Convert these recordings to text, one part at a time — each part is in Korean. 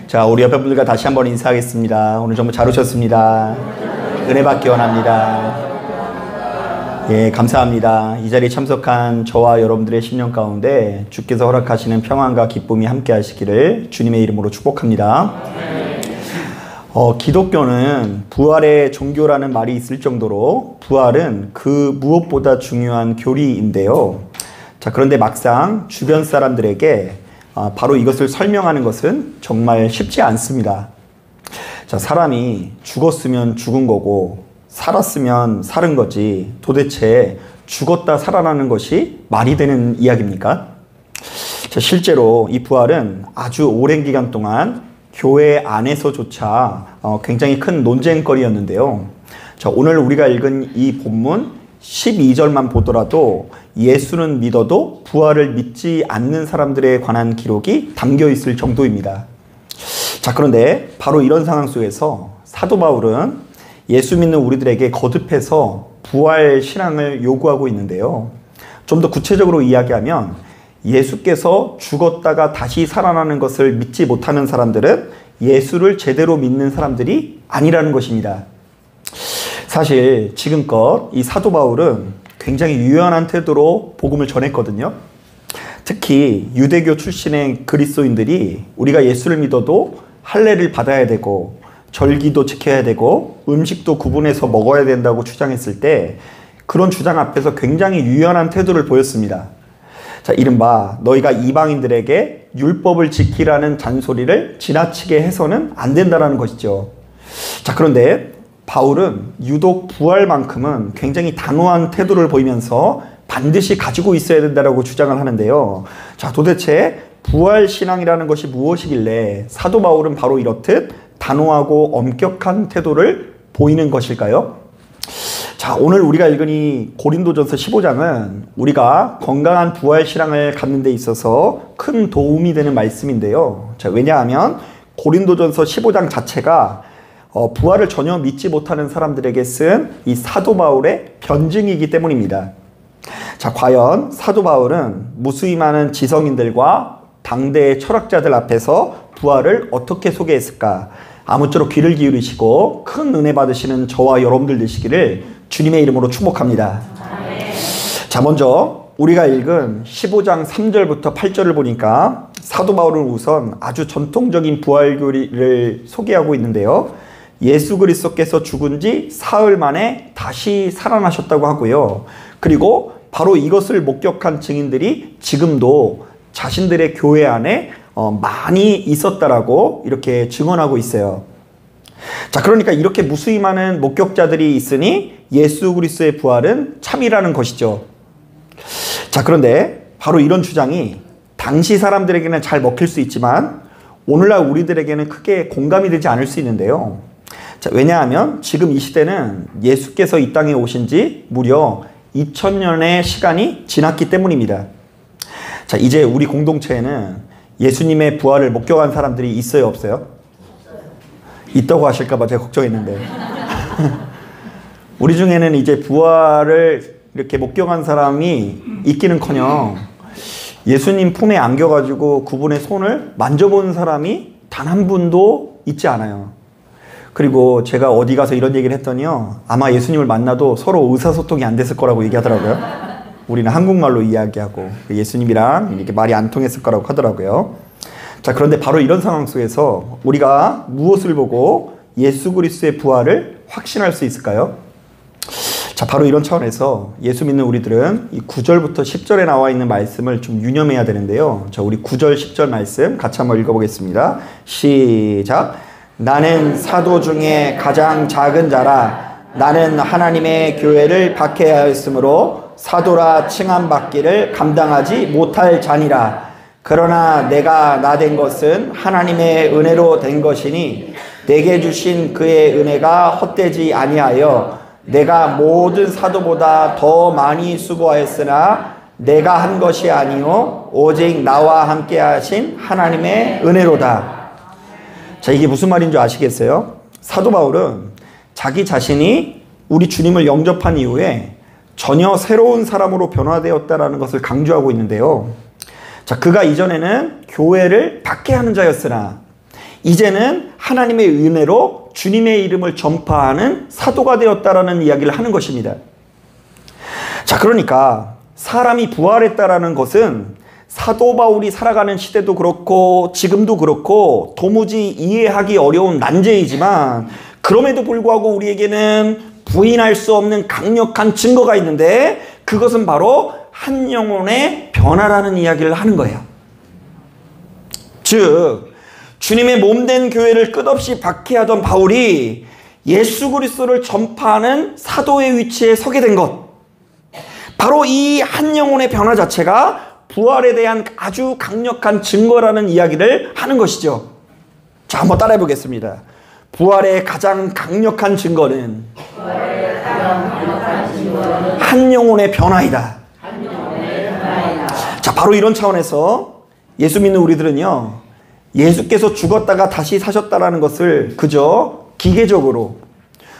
자, 우리 옆에 분들과 다시 한번 인사하겠습니다. 오늘 정말 잘 오셨습니다. 은혜 받기 원합니다. 예, 감사합니다. 이 자리에 참석한 저와 여러분들의 심령 가운데 주께서 허락하시는 평안과 기쁨이 함께 하시기를 주님의 이름으로 축복합니다. 기독교는 부활의 종교라는 말이 있을 정도로 부활은 그 무엇보다 중요한 교리인데요. 자, 그런데 막상 주변 사람들에게 바로 이것을 설명하는 것은 정말 쉽지 않습니다. 자, 사람이 죽었으면 죽은 거고 살았으면 살은 거지 도대체 죽었다 살아나는 것이 말이 되는 이야기입니까? 자, 실제로 이 부활은 아주 오랜 기간 동안 교회 안에서조차 굉장히 큰 논쟁거리였는데요. 자, 오늘 우리가 읽은 이 본문 12절만 보더라도 예수는 믿어도 부활을 믿지 않는 사람들에 관한 기록이 담겨 있을 정도입니다. 자, 그런데 바로 이런 상황 속에서 사도 바울은 예수 믿는 우리들에게 거듭해서 부활 신앙을 요구하고 있는데요. 좀 더 구체적으로 이야기하면 예수께서 죽었다가 다시 살아나는 것을 믿지 못하는 사람들은 예수를 제대로 믿는 사람들이 아니라는 것입니다. 사실 지금껏 이 사도 바울은 굉장히 유연한 태도로 복음을 전했거든요. 특히 유대교 출신의 그리스도인들이 우리가 예수를 믿어도 할례를 받아야 되고 절기도 지켜야 되고 음식도 구분해서 먹어야 된다고 주장했을 때 그런 주장 앞에서 굉장히 유연한 태도를 보였습니다. 자, 이른바 너희가 이방인들에게 율법을 지키라는 잔소리를 지나치게 해서는 안 된다는 것이죠. 자, 그런데 바울은 유독 부활만큼은 굉장히 단호한 태도를 보이면서 반드시 가지고 있어야 된다고 주장을 하는데요. 자, 도대체 부활신앙이라는 것이 무엇이길래 사도 바울은 바로 이렇듯 단호하고 엄격한 태도를 보이는 것일까요? 자, 오늘 우리가 읽은 이 고린도전서 15장은 우리가 건강한 부활신앙을 갖는 데 있어서 큰 도움이 되는 말씀인데요. 자, 왜냐하면 고린도전서 15장 자체가 부활을 전혀 믿지 못하는 사람들에게 쓴 이 사도 바울의 변증이기 때문입니다. 자, 과연 사도 바울은 무수히 많은 지성인들과 당대의 철학자들 앞에서 부활을 어떻게 소개했을까? 아무쪼록 귀를 기울이시고 큰 은혜 받으시는 저와 여러분들 되시기를 주님의 이름으로 축복합니다. 자, 먼저 우리가 읽은 15장 3절부터 8절을 보니까 사도 바울은 우선 아주 전통적인 부활 교리를 소개하고 있는데요. 예수 그리스도께서 죽은 지 사흘 만에 다시 살아나셨다고 하고요. 그리고 바로 이것을 목격한 증인들이 지금도 자신들의 교회 안에 많이 있었다라고 이렇게 증언하고 있어요. 자, 그러니까 이렇게 무수히 많은 목격자들이 있으니 예수 그리스도의 부활은 참이라는 것이죠. 자, 그런데 바로 이런 주장이 당시 사람들에게는 잘 먹힐 수 있지만 오늘날 우리들에게는 크게 공감이 되지 않을 수 있는데요. 자, 왜냐하면 지금 이 시대는 예수께서 이 땅에 오신 지 무려 2000년의 시간이 지났기 때문입니다. 자, 이제 우리 공동체에는 예수님의 부활을 목격한 사람들이 있어요, 없어요? 있다고 하실까봐 제가 걱정했는데. 우리 중에는 이제 부활을 이렇게 목격한 사람이 있기는커녕 예수님 품에 안겨가지고 그분의 손을 만져본 사람이 단 한 분도 있지 않아요. 그리고 제가 어디 가서 이런 얘기를 했더니요, 아마 예수님을 만나도 서로 의사소통이 안 됐을 거라고 얘기하더라고요. 우리는 한국말로 이야기하고 예수님이랑 이렇게 말이 안 통했을 거라고 하더라고요. 자, 그런데 바로 이런 상황 속에서 우리가 무엇을 보고 예수 그리스도의 부활을 확신할 수 있을까요? 자, 바로 이런 차원에서 예수 믿는 우리들은 이 9절부터 10절에 나와 있는 말씀을 좀 유념해야 되는데요. 자, 우리 9절 10절 말씀 같이 한번 읽어보겠습니다. 시작. 나는 사도 중에 가장 작은 자라. 나는 하나님의 교회를 박해하였으므로 사도라 칭함받기를 감당하지 못할 자니라. 그러나 내가 나된 것은 하나님의 은혜로 된 것이니 내게 주신 그의 은혜가 헛되지 아니하여 내가 모든 사도보다 더 많이 수고하였으나 내가 한 것이 아니요 오직 나와 함께 하신 하나님의 은혜로다. 자, 이게 무슨 말인 줄 아시겠어요? 사도 바울은 자기 자신이 우리 주님을 영접한 이후에 전혀 새로운 사람으로 변화되었다라는 것을 강조하고 있는데요. 자, 그가 이전에는 교회를 박해하는 자였으나 이제는 하나님의 은혜로 주님의 이름을 전파하는 사도가 되었다라는 이야기를 하는 것입니다. 자, 그러니까 사람이 부활했다라는 것은 사도 바울이 살아가는 시대도 그렇고 지금도 그렇고 도무지 이해하기 어려운 난제이지만, 그럼에도 불구하고 우리에게는 부인할 수 없는 강력한 증거가 있는데, 그것은 바로 한 영혼의 변화라는 이야기를 하는 거예요. 즉 주님의 몸된 교회를 끝없이 박해하던 바울이 예수 그리스도를 전파하는 사도의 위치에 서게 된 것, 바로 이 한 영혼의 변화 자체가 부활에 대한 아주 강력한 증거라는 이야기를 하는 것이죠. 자, 한번 따라해 보겠습니다. 부활의 가장 강력한 증거는 한 영혼의 변화이다. 자, 바로 이런 차원에서 예수 믿는 우리들은요, 예수께서 죽었다가 다시 사셨다라는 것을 그저 기계적으로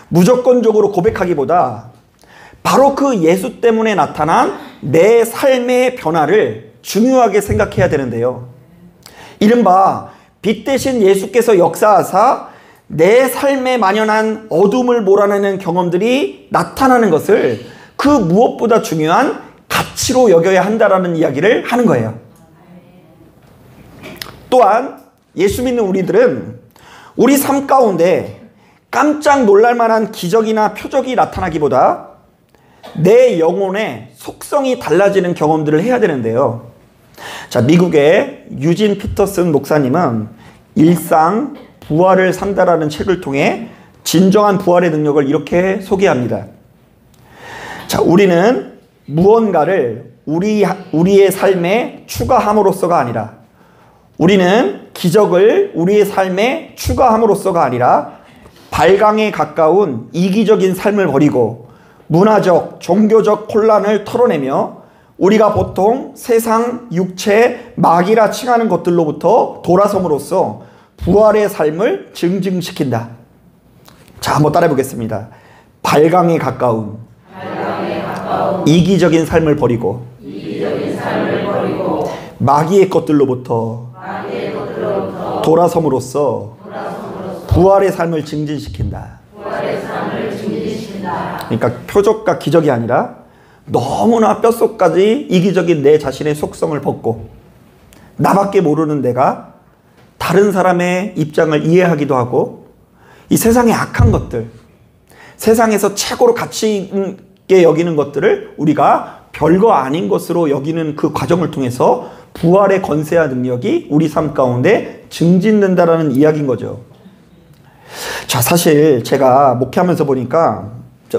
무조건적으로 고백하기보다 바로 그 예수 때문에 나타난 내 삶의 변화를 중요하게 생각해야 되는데요. 이른바 빛 대신 예수께서 역사하사 내 삶에 만연한 어둠을 몰아내는 경험들이 나타나는 것을 그 무엇보다 중요한 가치로 여겨야 한다라는 이야기를 하는 거예요. 또한 예수 믿는 우리들은 우리 삶 가운데 깜짝 놀랄 만한 기적이나 표적이 나타나기보다 내 영혼의 속성이 달라지는 경험들을 해야 되는데요. 자, 미국의 유진 피터슨 목사님은 일상 부활을 산다라는 책을 통해 진정한 부활의 능력을 이렇게 소개합니다. 자, 우리는 무언가를 우리의 삶에 추가함으로써가 아니라, 우리는 기적을 우리의 삶에 추가함으로써가 아니라 발광에 가까운 이기적인 삶을 버리고 문화적, 종교적 혼란을 털어내며 우리가 보통 세상, 육체, 마귀라 칭하는 것들로부터 돌아섬으로써 부활의 삶을 증증시킨다. 자, 한번 따라해 보겠습니다. 발광에 가까운 이기적인 삶을 버리고 마귀의 것들로부터 돌아섬으로써 부활의 삶을 증진시킨다. 그러니까 표적과 기적이 아니라 너무나 뼛속까지 이기적인 내 자신의 속성을 벗고 나밖에 모르는 내가 다른 사람의 입장을 이해하기도 하고 이 세상의 악한 것들, 세상에서 최고로 가치 있게 여기는 것들을 우리가 별거 아닌 것으로 여기는 그 과정을 통해서 부활의 권세와 능력이 우리 삶 가운데 증진된다라는 이야기인 거죠. 자, 사실 제가 목회하면서 보니까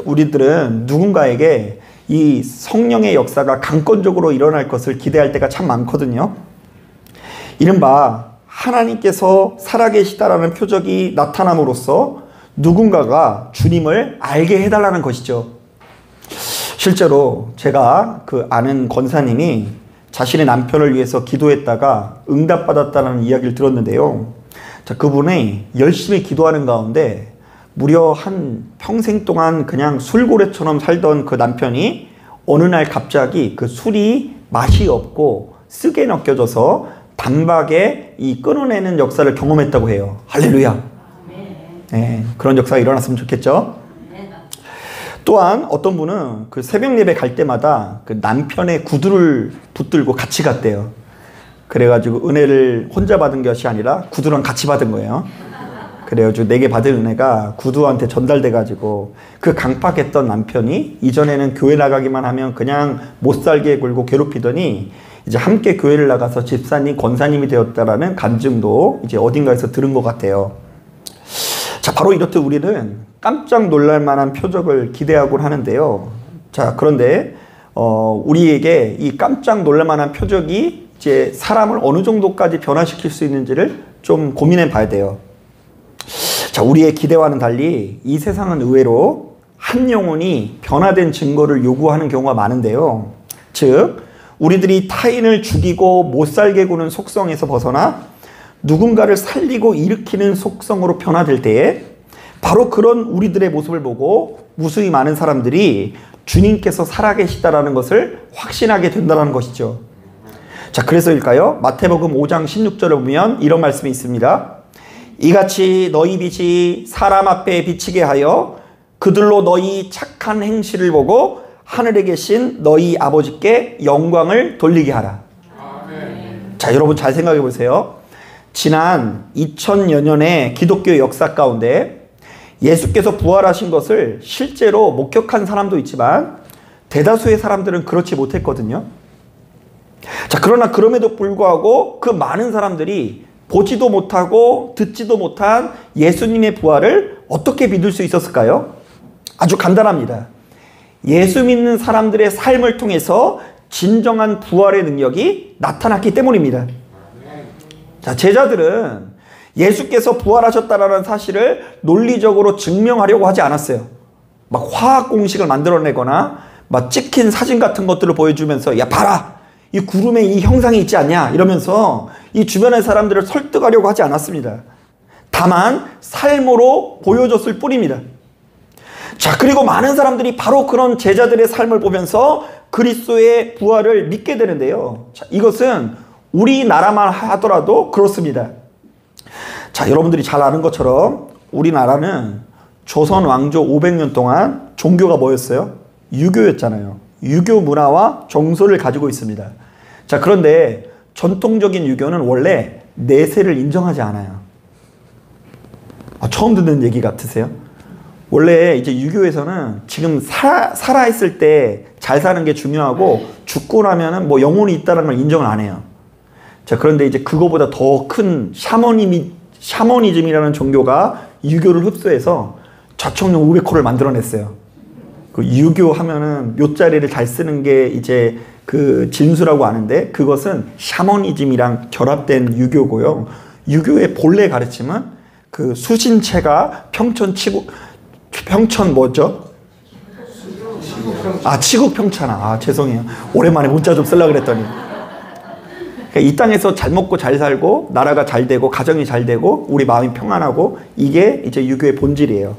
우리들은 누군가에게 이 성령의 역사가 강권적으로 일어날 것을 기대할 때가 참 많거든요. 이른바 하나님께서 살아계시다라는 표적이 나타남으로써 누군가가 주님을 알게 해달라는 것이죠. 실제로 제가 아는 권사님이 자신의 남편을 위해서 기도했다가 응답받았다는 이야기를 들었는데요. 자, 그분이 열심히 기도하는 가운데 무려 한 평생 동안 그냥 술고래처럼 살던 그 남편이 어느 날 갑자기 그 술이 맛이 없고 쓰게 느껴져서 단박에 이 끊어내는 역사를 경험했다고 해요. 할렐루야. 네, 그런 역사가 일어났으면 좋겠죠. 또한 어떤 분은 그 새벽 예배 갈 때마다 그 남편의 구두를 붙들고 같이 갔대요. 그래가지고 은혜를 혼자 받은 것이 아니라 구두랑 같이 받은 거예요. 그래가지고 내게 받은 은혜가 구두한테 전달돼가지고 그 강팍했던 남편이 이전에는 교회 나가기만 하면 그냥 못살게 굴고 괴롭히더니 이제 함께 교회를 나가서 집사님, 권사님이 되었다라는 간증도 이제 어딘가에서 들은 것 같아요. 자, 바로 이렇듯 우리는 깜짝 놀랄 만한 표적을 기대하곤 하는데요. 자, 그런데 우리에게 이 깜짝 놀랄 만한 표적이 이제 사람을 어느 정도까지 변화시킬 수 있는지를 좀 고민해 봐야 돼요. 자, 우리의 기대와는 달리 이 세상은 의외로 한 영혼이 변화된 증거를 요구하는 경우가 많은데요. 즉, 우리들이 타인을 죽이고 못살게 구는 속성에서 벗어나 누군가를 살리고 일으키는 속성으로 변화될 때에 바로 그런 우리들의 모습을 보고 무수히 많은 사람들이 주님께서 살아계시다라는 것을 확신하게 된다는 것이죠. 자, 그래서일까요? 마태복음 5장 16절을 보면 이런 말씀이 있습니다. 이같이 너희 빛이 사람 앞에 비치게 하여 그들로 너희 착한 행실을 보고 하늘에 계신 너희 아버지께 영광을 돌리게 하라. 자, 여러분 잘 생각해 보세요. 지난 2000여 년의 기독교 역사 가운데 예수께서 부활하신 것을 실제로 목격한 사람도 있지만 대다수의 사람들은 그렇지 못했거든요. 자, 그러나 그럼에도 불구하고 그 많은 사람들이 보지도 못하고 듣지도 못한 예수님의 부활을 어떻게 믿을 수 있었을까요? 아주 간단합니다. 예수 믿는 사람들의 삶을 통해서 진정한 부활의 능력이 나타났기 때문입니다. 자, 제자들은 예수께서 부활하셨다라는 사실을 논리적으로 증명하려고 하지 않았어요. 막 화학 공식을 만들어내거나 막 찍힌 사진 같은 것들을 보여주면서 야 봐라, 이 구름에 이 형상이 있지 않냐 이러면서 이 주변의 사람들을 설득하려고 하지 않았습니다. 다만 삶으로 보여줬을 뿐입니다. 자, 그리고 많은 사람들이 바로 그런 제자들의 삶을 보면서 그리스도의 부활을 믿게 되는데요. 자, 이것은 우리나라만 하더라도 그렇습니다. 자, 여러분들이 잘 아는 것처럼 우리나라는 조선 왕조 500년 동안 종교가 뭐였어요? 유교였잖아요. 유교 문화와 정서를 가지고 있습니다. 자, 그런데 전통적인 유교는 원래 내세를 인정하지 않아요. 처음 듣는 얘기 같으세요? 원래 이제 유교에서는 지금 살아있을 때 잘 사는 게 중요하고 죽고 나면은 뭐 영혼이 있다는 걸 인정을 안 해요. 자, 그런데 이제 그거보다 더 큰 샤머니즘이라는 종교가 유교를 흡수해서 자청용 500호를 만들어냈어요. 그 유교 하면은 묘자리를 잘 쓰는 게 이제 그 진수라고 아는데 그것은 샤머니즘이랑 결합된 유교고요. 유교의 본래 가르침은 그 수신체가 평천 뭐죠? 치국평천아. 죄송해요. 오랜만에 문자 좀 쓰려고 그랬더니. 그러니까 이 땅에서 잘 먹고 잘 살고 나라가 잘 되고 가정이 잘 되고 우리 마음이 평안하고 이게 이제 유교의 본질이에요.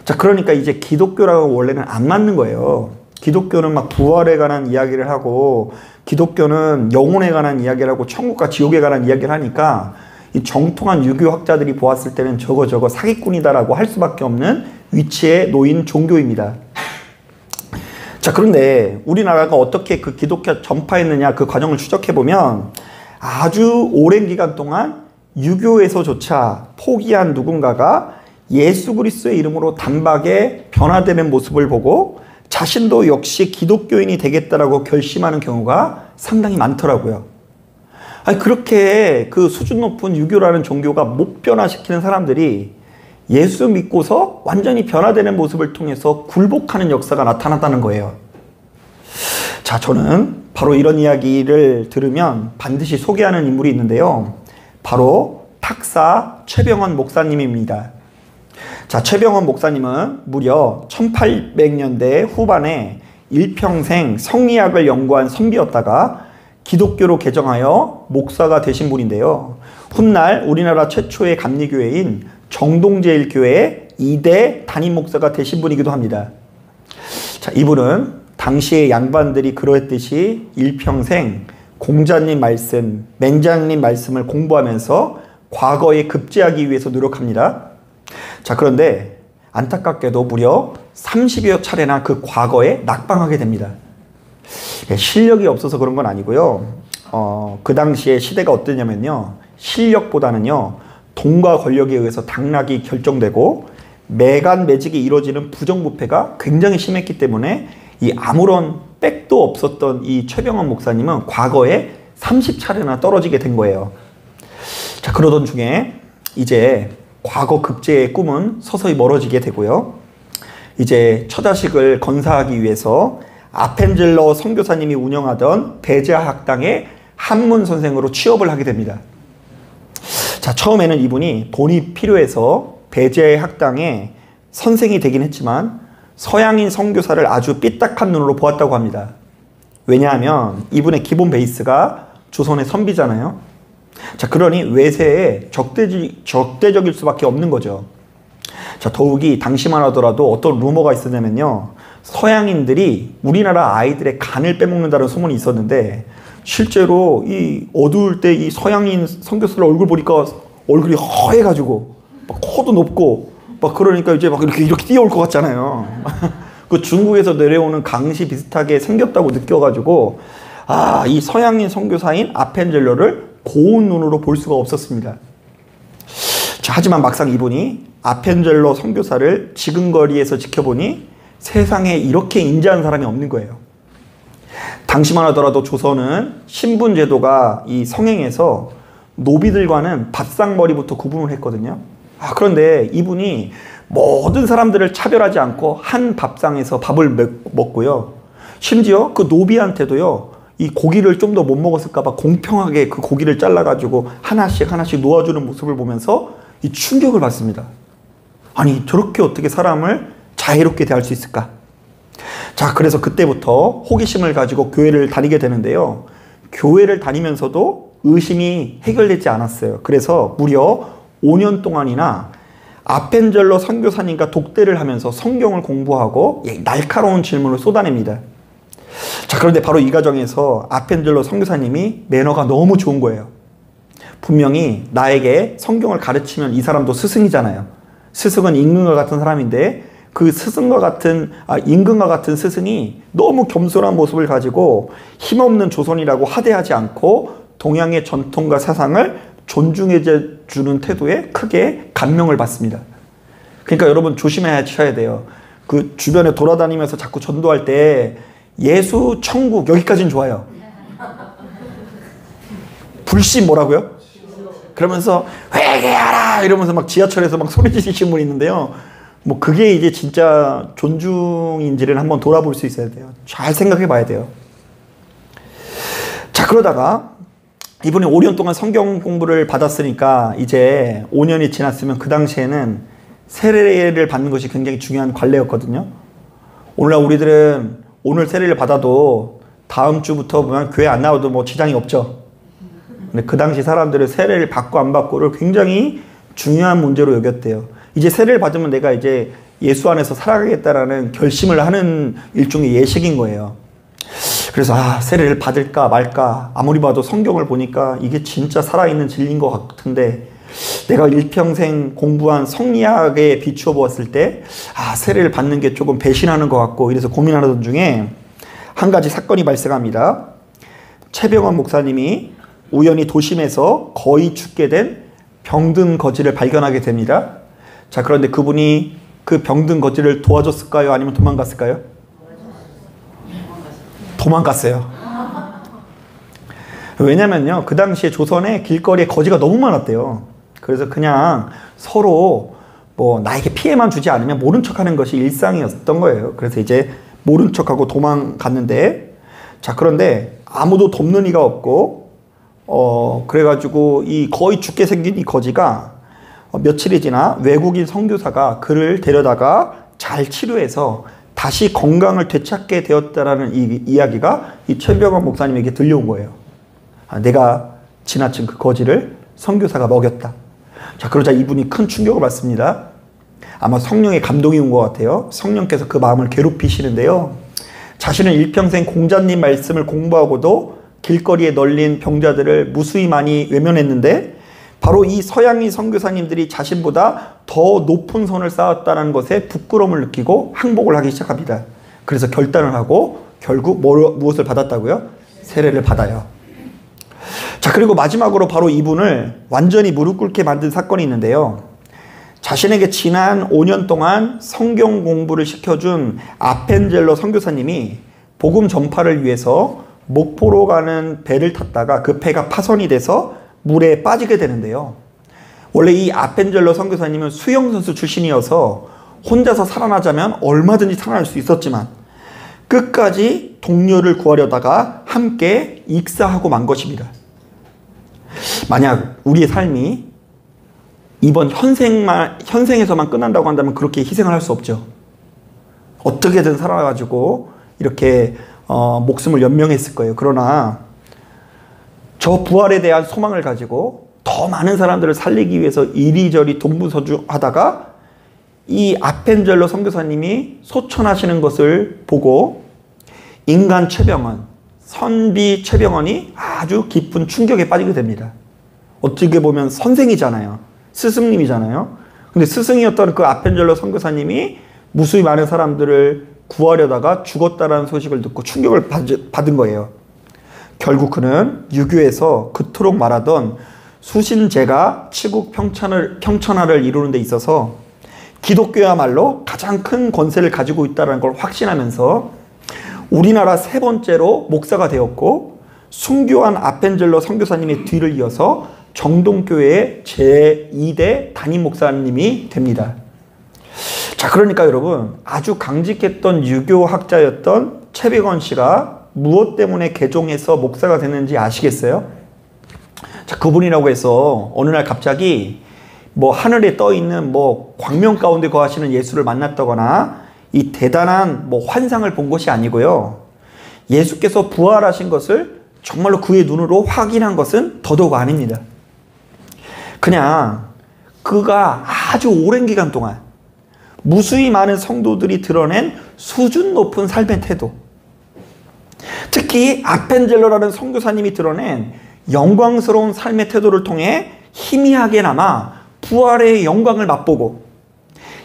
자, 그러니까 이제 기독교라고 원래는 안 맞는 거예요. 기독교는 막 부활에 관한 이야기를 하고 기독교는 영혼에 관한 이야기를 하고 천국과 지옥에 관한 이야기를 하니까 이 정통한 유교학자들이 보았을 때는 저거 사기꾼이다라고 할 수밖에 없는 위치에 놓인 종교입니다. 자, 그런데 우리나라가 어떻게 그 기독교 전파했느냐 그 과정을 추적해보면 아주 오랜 기간 동안 유교에서조차 포기한 누군가가 예수 그리스도의 이름으로 단박에 변화되는 모습을 보고 자신도 역시 기독교인이 되겠다라고 결심하는 경우가 상당히 많더라고요. 아니, 그렇게 그 수준 높은 유교라는 종교가 못 변화시키는 사람들이 예수 믿고서 완전히 변화되는 모습을 통해서 굴복하는 역사가 나타났다는 거예요. 자, 저는 바로 이런 이야기를 들으면 반드시 소개하는 인물이 있는데요. 바로 탁사 최병원 목사님입니다. 자, 최병원 목사님은 무려 1800년대 후반에 일평생 성리학을 연구한 선비였다가 기독교로 개정하여 목사가 되신 분인데요. 훗날 우리나라 최초의 감리교회인 정동제일교회의 2대 담임 목사가 되신 분이기도 합니다. 자, 이분은 당시의 양반들이 그러했듯이 일평생 공자님 말씀, 맹장님 말씀을 공부하면서 과거에 급제하기 위해서 노력합니다. 자, 그런데 안타깝게도 무려 30여 차례나 그 과거에 낙방하게 됩니다. 실력이 없어서 그런 건 아니고요. 그 당시에 시대가 어떠냐면요. 실력보다는요. 돈과 권력에 의해서 당락이 결정되고 매간 매직이 이루어지는 부정부패가 굉장히 심했기 때문에 이 아무런 백도 없었던 이 최병원 목사님은 과거에 30차례나 떨어지게 된 거예요. 자, 그러던 중에 이제 과거 급제의 꿈은 서서히 멀어지게 되고요. 이제 처자식을 건사하기 위해서 아펜젤러 선교사님이 운영하던 배제하 학당의 한문 선생으로 취업을 하게 됩니다. 자, 처음에는 이분이 돈이 필요해서 배제 학당에 선생이 되긴 했지만 서양인 선교사를 아주 삐딱한 눈으로 보았다고 합니다. 왜냐하면 이분의 기본 베이스가 조선의 선비잖아요. 자, 그러니 외세에 적대적일 수밖에 없는 거죠. 자, 더욱이 당시만 하더라도 어떤 루머가 있었냐면요. 서양인들이 우리나라 아이들의 간을 빼먹는다는 소문이 있었는데 실제로 이 어두울 때 이 서양인 선교사들 얼굴 보니까 얼굴이 허해가지고 막 코도 높고 막 그러니까 이제 막 이렇게 뛰어올 것 같잖아요. 그 중국에서 내려오는 강시 비슷하게 생겼다고 느껴가지고 이 서양인 선교사인 아펜젤로를 고운 눈으로 볼 수가 없었습니다. 자, 하지만 막상 이분이 아펜젤로 선교사를 지근거리에서 지켜보니 세상에 이렇게 인자한 사람이 없는 거예요. 당시만 하더라도 조선은 신분 제도가 이 성행에서 노비들과는 밥상머리부터 구분을 했거든요. 그런데 이분이 모든 사람들을 차별하지 않고 한 밥상에서 밥을 먹고요. 심지어 그 노비한테도요, 이 고기를 좀 더 못 먹었을까봐 공평하게 그 고기를 잘라가지고 하나씩 놓아주는 모습을 보면서 이 충격을 받습니다. 아니, 저렇게 어떻게 사람을 자애롭게 대할 수 있을까? 자, 그래서 그때부터 호기심을 가지고 교회를 다니게 되는데요. 교회를 다니면서도 의심이 해결되지 않았어요. 그래서 무려 5년 동안이나 아펜젤로 선교사님과 독대를 하면서 성경을 공부하고 날카로운 질문을 쏟아냅니다. 자, 그런데 바로 이 과정에서 아펜젤로 선교사님이 매너가 너무 좋은 거예요. 분명히 나에게 성경을 가르치면 이 사람도 스승이잖아요. 스승은 임금과 같은 사람인데 그 임금과 같은 스승이 너무 겸손한 모습을 가지고 힘없는 조선이라고 하대하지 않고 동양의 전통과 사상을 존중해 주는 태도에 크게 감명을 받습니다. 그러니까 여러분 조심하셔야 돼요. 그 주변에 돌아다니면서 자꾸 전도할 때 예수, 천국 여기까지는 좋아요. 불신 뭐라고요? 그러면서 회개하라 이러면서 막 지하철에서 막 소리 지르시는 분이 있는데요. 뭐 그게 이제 진짜 존중인지를 한번 돌아볼 수 있어야 돼요. 잘 생각해 봐야 돼요. 자, 그러다가 이분이 5년 동안 성경 공부를 받았으니까 이제 5년이 지났으면 그 당시에는 세례를 받는 것이 굉장히 중요한 관례였거든요. 오늘날 우리들은 오늘 세례를 받아도 다음 주부터 보면 교회 안 나와도 뭐 지장이 없죠. 근데 그 당시 사람들은 세례를 받고 안 받고를 굉장히 중요한 문제로 여겼대요. 이제 세례를 받으면 내가 이제 예수 안에서 살아가겠다라는 결심을 하는 일종의 예식인 거예요. 그래서 세례를 받을까 말까, 아무리 봐도 성경을 보니까 이게 진짜 살아있는 진리인 것 같은데 내가 일평생 공부한 성리학에 비추어 보았을 때 세례를 받는 게 조금 배신하는 것 같고, 이래서 고민하던 중에 한 가지 사건이 발생합니다. 최병원 목사님이 우연히 도심에서 거의 죽게 된 병든 거지를 발견하게 됩니다. 자, 그런데 그분이 그 병든 거지를 도와줬을까요? 아니면 도망갔을까요? 도망갔어요. 왜냐면요, 그 당시에 조선에 길거리에 거지가 너무 많았대요. 그래서 그냥 서로 뭐 나에게 피해만 주지 않으면 모른 척하는 것이 일상이었던 거예요. 그래서 이제 모른 척하고 도망갔는데, 자, 그런데 아무도 돕는 이가 없고 그래가지고 이 거의 죽게 생긴 이 거지가 며칠이 지나 외국인 선교사가 그를 데려다가 잘 치료해서 다시 건강을 되찾게 되었다라는 이 이야기가 이 최병원 목사님에게 들려온 거예요. 내가 지나친 그 거지를 선교사가 먹였다. 자, 그러자 이분이 큰 충격을 받습니다. 아마 성령의 감동이 온 것 같아요. 성령께서 그 마음을 괴롭히시는데요. 자신은 일평생 공자님 말씀을 공부하고도 길거리에 널린 병자들을 무수히 많이 외면했는데 바로 이 서양인 선교사님들이 자신보다 더 높은 선을 쌓았다는 것에 부끄러움을 느끼고 항복을 하기 시작합니다. 그래서 결단을 하고 결국 무엇을 받았다고요? 세례를 받아요. 자, 그리고 마지막으로 바로 이분을 완전히 무릎 꿇게 만든 사건이 있는데요. 자신에게 지난 5년 동안 성경 공부를 시켜준 아펜젤로 선교사님이 복음 전파를 위해서 목포로 가는 배를 탔다가 그 배가 파손이 돼서 물에 빠지게 되는데요. 원래 이 아펜젤로 선교사님은 수영선수 출신이어서 혼자서 살아나자면 얼마든지 살아날 수 있었지만 끝까지 동료를 구하려다가 함께 익사하고 만 것입니다. 만약 우리의 삶이 이번 현생에서만 끝난다고 한다면 그렇게 희생을 할 수 없죠. 어떻게든 살아가지고 이렇게 목숨을 연명했을 거예요. 그러나 저 부활에 대한 소망을 가지고 더 많은 사람들을 살리기 위해서 이리저리 동부서주하다가 이 아펜젤로 선교사님이 소천하시는 것을 보고 인간 최병원, 선비 최병원이 아주 깊은 충격에 빠지게 됩니다. 어떻게 보면 선생이잖아요. 스승님이잖아요. 근데 스승이었던 그 아펜젤로 선교사님이 무수히 많은 사람들을 구하려다가 죽었다라는 소식을 듣고 충격을 받은 거예요. 결국 그는 유교에서 그토록 말하던 수신제가 치국 평천하를 이루는 데 있어서 기독교야말로 가장 큰 권세를 가지고 있다는 걸 확신하면서 우리나라 세 번째로 목사가 되었고, 순교한 아펜젤로 선교사님의 뒤를 이어서 정동교회의 제2대 담임 목사님이 됩니다. 자, 그러니까 여러분, 아주 강직했던 유교학자였던 최백원 씨가 무엇 때문에 개종해서 목사가 됐는지 아시겠어요? 자, 그분이라고 해서 어느 날 갑자기 뭐 하늘에 떠 있는 뭐 광명 가운데 거하시는 예수를 만났다거나 이 대단한 뭐 환상을 본 것이 아니고요. 예수께서 부활하신 것을 정말로 그의 눈으로 확인한 것은 더더욱 아닙니다. 그냥 그가 아주 오랜 기간 동안 무수히 많은 성도들이 드러낸 수준 높은 삶의 태도, 특히 아펜젤로라는 선교사님이 드러낸 영광스러운 삶의 태도를 통해 희미하게나마 부활의 영광을 맛보고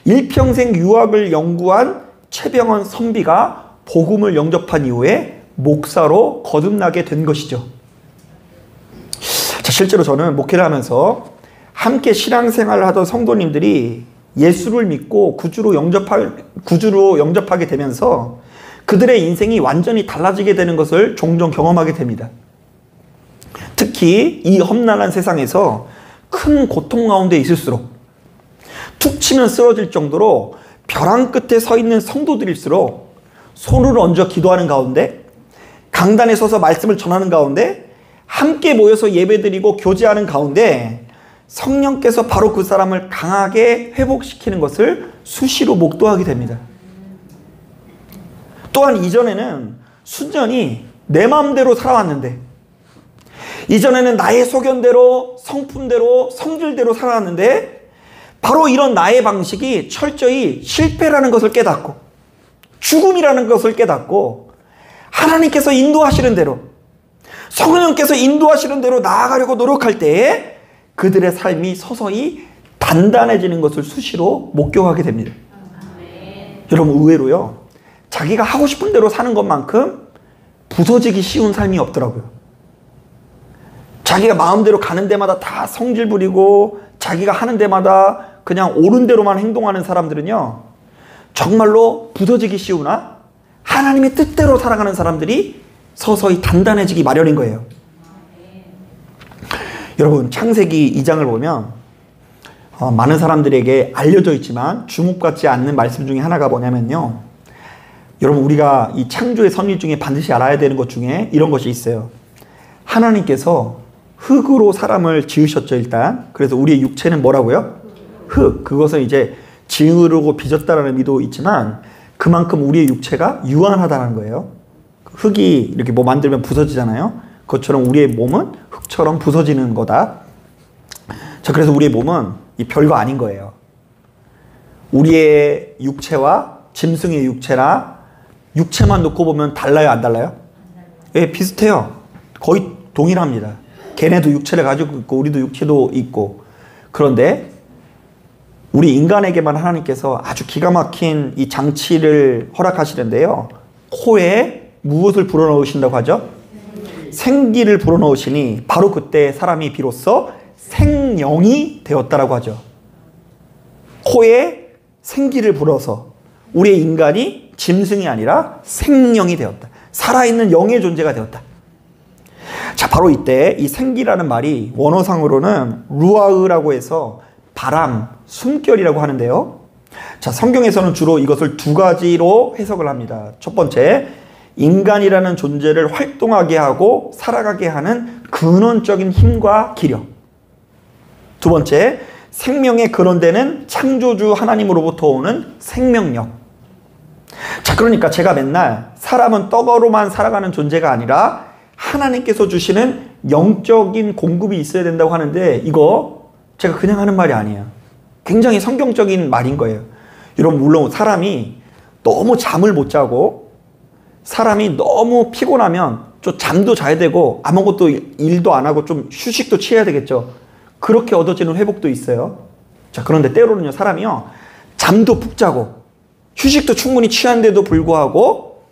일평생 유학을 연구한 최병원 선비가 복음을 영접한 이후에 목사로 거듭나게 된 것이죠. 자, 실제로 저는 목회를 하면서 함께 신앙생활을 하던 성도님들이 예수를 믿고 구주로 영접하게 되면서 그들의 인생이 완전히 달라지게 되는 것을 종종 경험하게 됩니다. 특히 이 험난한 세상에서 큰 고통 가운데 있을수록, 툭 치면 쓰러질 정도로 벼랑 끝에 서 있는 성도들일수록 손을 얹어 기도하는 가운데, 강단에 서서 말씀을 전하는 가운데, 함께 모여서 예배드리고 교제하는 가운데 성령께서 바로 그 사람을 강하게 회복시키는 것을 수시로 목도하게 됩니다. 또한 이전에는 순전히 내 마음대로 살아왔는데, 이전에는 나의 소견대로, 성품대로, 성질대로 살아왔는데, 바로 이런 나의 방식이 철저히 실패라는 것을 깨닫고 죽음이라는 것을 깨닫고 하나님께서 인도하시는 대로, 성령께서 인도하시는 대로 나아가려고 노력할 때에 그들의 삶이 서서히 단단해지는 것을 수시로 목격하게 됩니다. 여러분, 의외로요, 자기가 하고 싶은 대로 사는 것만큼 부서지기 쉬운 삶이 없더라고요. 자기가 마음대로 가는 데마다 다 성질 부리고 자기가 하는 데마다 그냥 옳은 대로만 행동하는 사람들은요, 정말로 부서지기 쉬우나 하나님의 뜻대로 살아가는 사람들이 서서히 단단해지기 마련인 거예요. 여러분, 창세기 2장을 보면 많은 사람들에게 알려져 있지만 주목받지 않는 말씀 중에 하나가 뭐냐면요, 여러분, 우리가 이 창조의 섭리 중에 반드시 알아야 되는 것 중에 이런 것이 있어요. 하나님께서 흙으로 사람을 지으셨죠, 일단. 그래서 우리의 육체는 뭐라고요? 흙. 그것은 이제 지으려고 빚었다라는 의미도 있지만 그만큼 우리의 육체가 유한하다는 거예요. 흙이 이렇게 뭐 만들면 부서지잖아요. 그것처럼 우리의 몸은 흙처럼 부서지는 거다. 자, 그래서 우리의 몸은 이 별거 아닌 거예요. 우리의 육체와 짐승의 육체나 육체만 놓고 보면 달라요, 안 달라요? 예, 비슷해요. 거의 동일합니다. 걔네도 육체를 가지고 있고 우리도 육체도 있고. 그런데 우리 인간에게만 하나님께서 아주 기가 막힌 이 장치를 허락하시는데요, 코에 무엇을 불어넣으신다고 하죠? 생기를 불어넣으시니 바로 그때 사람이 비로소 생령이 되었다라고 하죠. 코에 생기를 불어서 우리의 인간이 짐승이 아니라 생령이 되었다. 살아있는 영의 존재가 되었다. 자, 바로 이때 이 생기라는 말이 원어상으로는 루아흐라고 해서 바람, 숨결이라고 하는데요. 자, 성경에서는 주로 이것을 두 가지로 해석을 합니다. 첫 번째, 인간이라는 존재를 활동하게 하고 살아가게 하는 근원적인 힘과 기력. 두 번째, 생명의 근원되는 창조주 하나님으로부터 오는 생명력. 자, 그러니까 제가 맨날 사람은 떡으로만 살아가는 존재가 아니라 하나님께서 주시는 영적인 공급이 있어야 된다고 하는데, 이거 제가 그냥 하는 말이 아니에요. 굉장히 성경적인 말인 거예요. 여러분, 물론 사람이 너무 잠을 못 자고 사람이 너무 피곤하면 좀 잠도 자야 되고 아무것도 일도 안 하고 좀 휴식도 취해야 되겠죠. 그렇게 얻어지는 회복도 있어요. 자, 그런데 때로는요, 사람이요, 잠도 푹 자고 휴식도 충분히 취한데도 불구하고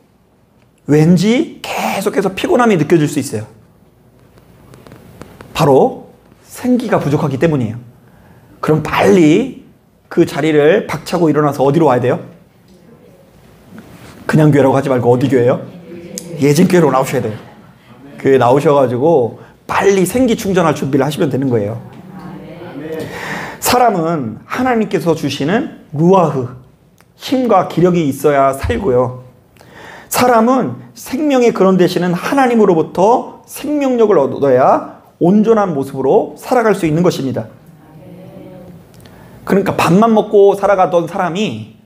왠지 계속해서 피곤함이 느껴질 수 있어요. 바로 생기가 부족하기 때문이에요. 그럼 빨리 그 자리를 박차고 일어나서 어디로 와야 돼요? 그냥 교회라고 하지 말고 어디 교회요? 예진교회로 나오셔야 돼요. 교회 나오셔가지고 빨리 생기 충전할 준비를 하시면 되는 거예요. 사람은 하나님께서 주시는 루아흐, 힘과 기력이 있어야 살고요. 사람은 생명의 근원 되시는 하나님으로부터 생명력을 얻어야 온전한 모습으로 살아갈 수 있는 것입니다. 그러니까 밥만 먹고 살아가던 사람이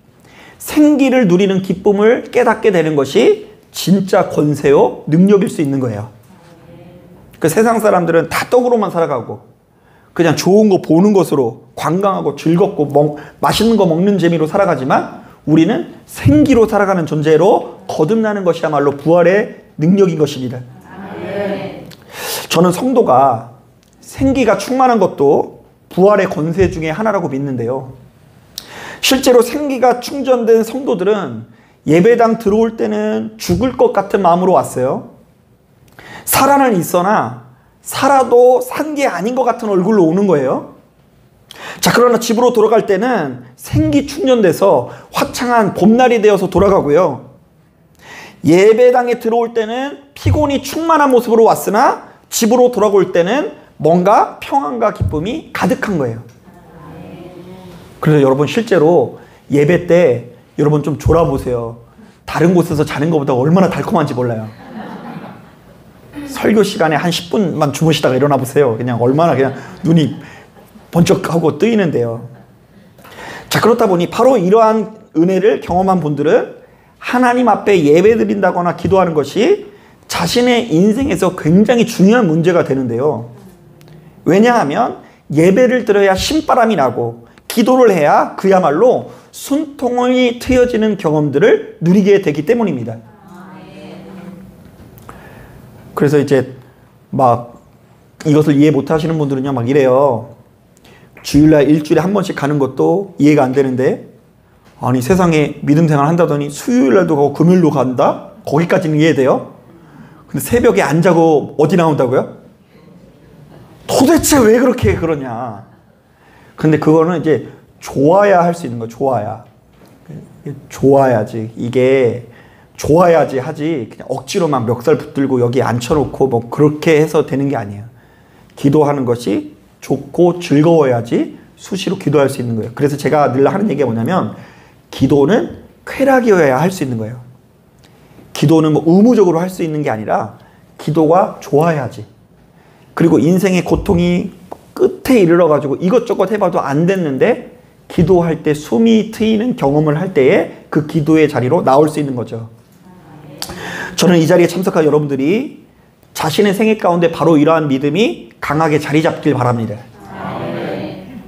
생기를 누리는 기쁨을 깨닫게 되는 것이 진짜 권세요, 능력일 수 있는 거예요. 그 세상 사람들은 다 떡으로만 살아가고 그냥 좋은 거 보는 것으로 관광하고 즐겁고 맛있는 거 먹는 재미로 살아가지만 우리는 생기로 살아가는 존재로 거듭나는 것이야말로 부활의 능력인 것입니다. 저는 성도가 생기가 충만한 것도 부활의 권세 중에 하나라고 믿는데요. 실제로 생기가 충전된 성도들은 예배당 들어올 때는 죽을 것 같은 마음으로 왔어요. 살아는 있으나 살아도 산 게 아닌 것 같은 얼굴로 오는 거예요. 자, 그러나 집으로 돌아갈 때는 생기 충전돼서 화창한 봄날이 되어서 돌아가고요. 예배당에 들어올 때는 피곤이 충만한 모습으로 왔으나 집으로 돌아올 때는 뭔가 평안과 기쁨이 가득한 거예요. 그래서 여러분 실제로 예배 때 여러분 좀 졸아보세요. 다른 곳에서 자는 것보다 얼마나 달콤한지 몰라요. 설교 시간에 한 10분만 주무시다가 일어나 보세요. 그냥 얼마나 그냥 눈이 번쩍하고 뜨이는데요. 자, 그렇다 보니 바로 이러한 은혜를 경험한 분들은 하나님 앞에 예배 드린다거나 기도하는 것이 자신의 인생에서 굉장히 중요한 문제가 되는데요. 왜냐하면 예배를 드려야 신바람이 나고 기도를 해야 그야말로 숨통이 트여지는 경험들을 누리게 되기 때문입니다. 그래서 이제 막 이것을 이해 못 하시는 분들은요, 막 이래요. 주일날 일주일에 한 번씩 가는 것도 이해가 안 되는데, 아니 세상에 믿음 생활 한다더니 수요일날도 가고 금요일도 간다? 거기까지는 이해돼요? 근데 새벽에 안 자고 어디 나온다고요? 도대체 왜 그렇게 그러냐? 근데 그거는 이제 좋아야 할 수 있는 거예요. 좋아야지. 이게 좋아야지 하지 그냥 억지로 막 멱살 붙들고 여기 앉혀놓고 뭐 그렇게 해서 되는 게 아니에요. 기도하는 것이 좋고 즐거워야지 수시로 기도할 수 있는 거예요. 그래서 제가 늘 하는 얘기가 뭐냐면 기도는 쾌락이어야 할 수 있는 거예요. 기도는 뭐 의무적으로 할 수 있는 게 아니라 기도가 좋아야지. 그리고 인생의 고통이 끝에 이르러가지고 이것저것 해봐도 안 됐는데 기도할 때 숨이 트이는 경험을 할 때에 그 기도의 자리로 나올 수 있는 거죠. 저는 이 자리에 참석한 여러분들이 자신의 생애 가운데 바로 이러한 믿음이 강하게 자리 잡길 바랍니다.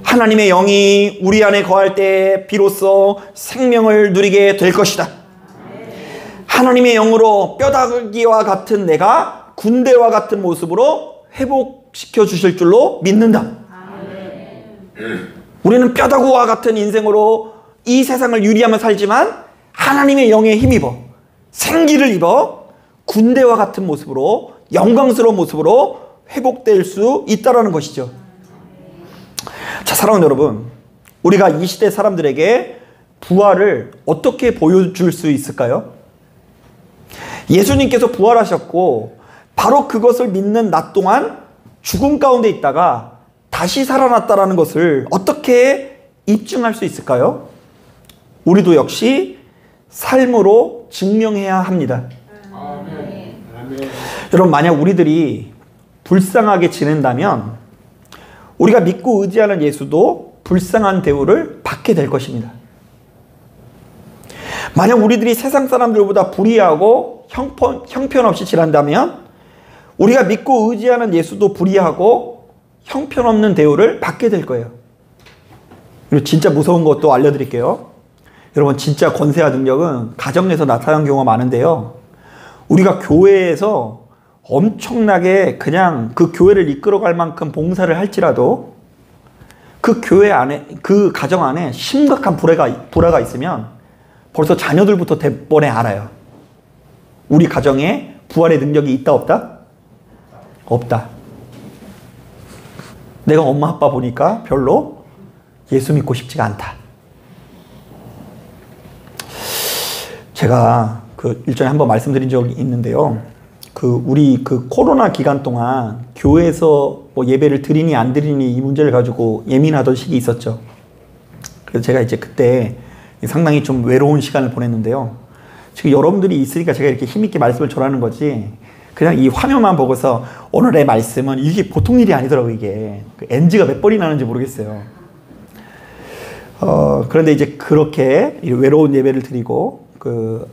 하나님의 영이 우리 안에 거할 때 비로소 생명을 누리게 될 것이다. 하나님의 영으로 뼈다귀와 같은 내가 군대와 같은 모습으로 회복시켜 주실 줄로 믿는다. 우리는 뼈다귀와 같은 인생으로 이 세상을 유리하며 살지만 하나님의 영에 힘입어 생기를 입어 군대와 같은 모습으로 영광스러운 모습으로 회복될 수 있다는 것이죠. 자, 사랑하는 여러분, 우리가 이 시대 사람들에게 부활을 어떻게 보여줄 수 있을까요? 예수님께서 부활하셨고 바로 그것을 믿는 낮 동안 죽음 가운데 있다가 다시 살아났다는 것을 어떻게 입증할 수 있을까요? 우리도 역시 삶으로 증명해야 합니다. 여러분, 만약 우리들이 불쌍하게 지낸다면 우리가 믿고 의지하는 예수도 불쌍한 대우를 받게 될 것입니다. 만약 우리들이 세상 사람들보다 불의하고 형편없이 지낸다면 우리가 믿고 의지하는 예수도 불의하고 형편없는 대우를 받게 될 거예요. 그리고 진짜 무서운 것도 알려드릴게요. 여러분, 진짜 권세와 능력은 가정 내에서 나타나는 경우가 많은데요. 우리가 교회에서 엄청나게 그냥 그 교회를 이끌어갈 만큼 봉사를 할지라도 그 교회 안에, 그 가정 안에 심각한 불화가 있으면 벌써 자녀들부터 대번에 알아요. 우리 가정에 부활의 능력이 있다 없다? 없다. 내가 엄마 아빠 보니까 별로 예수 믿고 싶지가 않다. 제가 일전에 한번 말씀드린 적이 있는데요. 우리 코로나 기간 동안 교회에서 뭐 예배를 드리니 안 드리니 이 문제를 가지고 예민하던 시기 있었죠. 그래서 제가 이제 그때 상당히 좀 외로운 시간을 보냈는데요. 지금 여러분들이 있으니까 제가 이렇게 힘있게 말씀을 전하는 거지, 그냥 이 화면만 보고서 오늘의 말씀은 이게 보통 일이 아니더라고요. 이게 NG가 몇 번이 나는지 모르겠어요. 그런데 이제 그렇게 외로운 예배를 드리고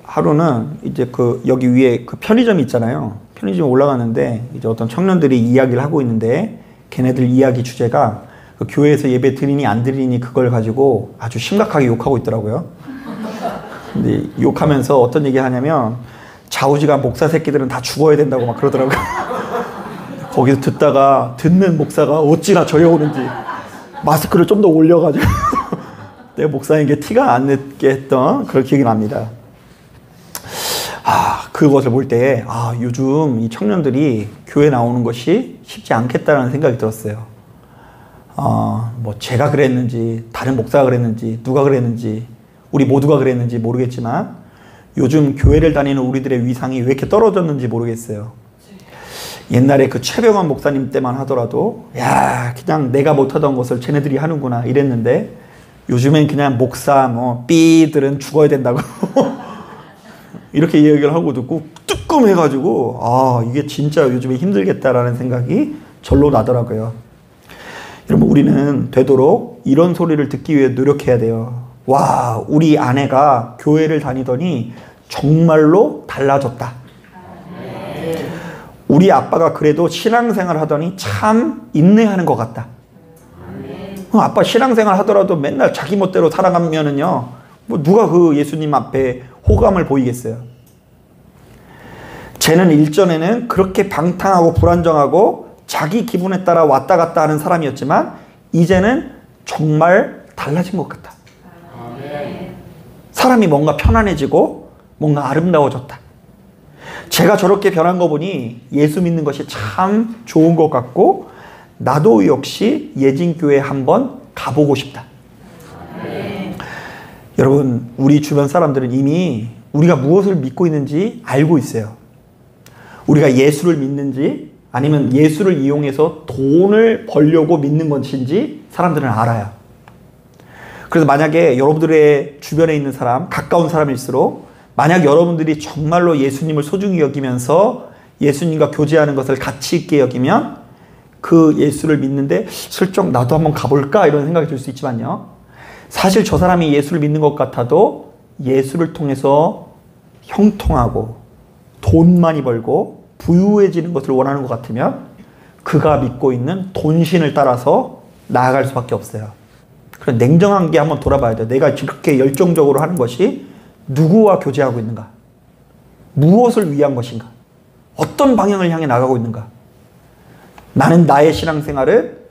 하루는 이제 여기 위에 편의점이 있잖아요. 편의점에 올라가는데 이제 어떤 청년들이 이야기를 하고 있는데, 걔네들 이야기 주제가 교회에서 예배 드리니 안 드리니 그걸 가지고 아주 심각하게 욕하고 있더라고요. 근데 욕하면서 어떤 얘기 하냐면, 좌우지간 목사 새끼들은 다 죽어야 된다고 막 그러더라고요. 거기서 듣는 목사가 어찌나 저려오는지 마스크를 좀 더 올려가지고 내 목사에게 티가 안 났게 했던 그런 기억이 납니다. 그것을 볼 때, 요즘 이 청년들이 교회 나오는 것이 쉽지 않겠다는 생각이 들었어요. 뭐 제가 그랬는지, 다른 목사가 그랬는지, 누가 그랬는지, 우리 모두가 그랬는지 모르겠지만, 요즘 교회를 다니는 우리들의 위상이 왜 이렇게 떨어졌는지 모르겠어요. 옛날에 최병환 목사님 때만 하더라도, 야, 그냥 내가 못하던 것을 쟤네들이 하는구나 이랬는데, 요즘엔 그냥 목사, 삐들은 죽어야 된다고. 이렇게 얘기를 하고 듣고 뜨끔해가지고, 이게 진짜 요즘에 힘들겠다라는 생각이 절로 나더라고요. 여러분, 우리는 되도록 이런 소리를 듣기 위해 노력해야 돼요. 와, 우리 아내가 교회를 다니더니 정말로 달라졌다. 우리 아빠가 그래도 신앙생활 하더니 참 인내하는 것 같다. 아빠 신앙생활 하더라도 맨날 자기 멋대로 살아가면은요, 누가 예수님 앞에 호감을 보이겠어요. 쟤는 일전에는 그렇게 방탕하고 불안정하고 자기 기분에 따라 왔다 갔다 하는 사람이었지만, 이제는 정말 달라진 것 같다. 사람이 뭔가 편안해지고 뭔가 아름다워졌다. 제가 저렇게 변한 거 보니 예수 믿는 것이 참 좋은 것 같고, 나도 역시 예진교회 한번 가보고 싶다. 여러분, 우리 주변 사람들은 이미 우리가 무엇을 믿고 있는지 알고 있어요. 우리가 예수를 믿는지 아니면 예수를 이용해서 돈을 벌려고 믿는 것인지 사람들은 알아요. 그래서 만약에 여러분들의 주변에 있는 사람, 가까운 사람일수록, 만약 여러분들이 정말로 예수님을 소중히 여기면서 예수님과 교제하는 것을 가치 있게 여기면, 그 예수를 믿는데 슬쩍 나도 한번 가볼까 이런 생각이 들 수 있지만요, 사실 저 사람이 예수를 믿는 것 같아도 예수를 통해서 형통하고 돈 많이 벌고 부유해지는 것을 원하는 것 같으면 그가 믿고 있는 돈신을 따라서 나아갈 수밖에 없어요. 그래서 냉정하게 한번 돌아봐야 돼요. 내가 그렇게 열정적으로 하는 것이 누구와 교제하고 있는가? 무엇을 위한 것인가? 어떤 방향을 향해 나가고 있는가? 나는 나의 신앙생활을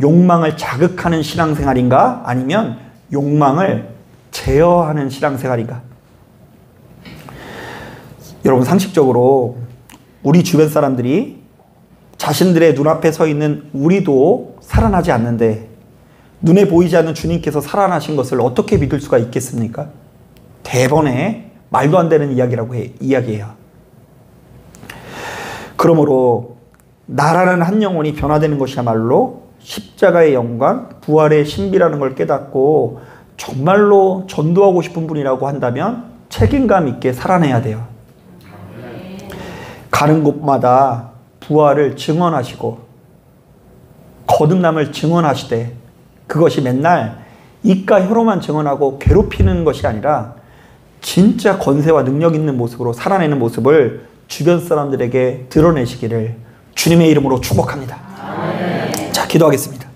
욕망을 자극하는 신앙생활인가? 아니면 욕망을 제어하는 신앙생활인가? 여러분, 상식적으로 우리 주변 사람들이 자신들의 눈앞에 서 있는 우리도 살아나지 않는데 눈에 보이지 않는 주님께서 살아나신 것을 어떻게 믿을 수가 있겠습니까? 대번에 말도 안 되는 이야기예요. 그러므로 나라는 한 영혼이 변화되는 것이야말로 십자가의 영광, 부활의 신비라는 걸 깨닫고 정말로 전도하고 싶은 분이라고 한다면 책임감 있게 살아내야 돼요. 가는 곳마다 부활을 증언하시고 거듭남을 증언하시되, 그것이 맨날 이가 혀로만 증언하고 괴롭히는 것이 아니라 진짜 권세와 능력 있는 모습으로 살아내는 모습을 주변 사람들에게 드러내시기를 주님의 이름으로 축복합니다. 자, 기도하겠습니다.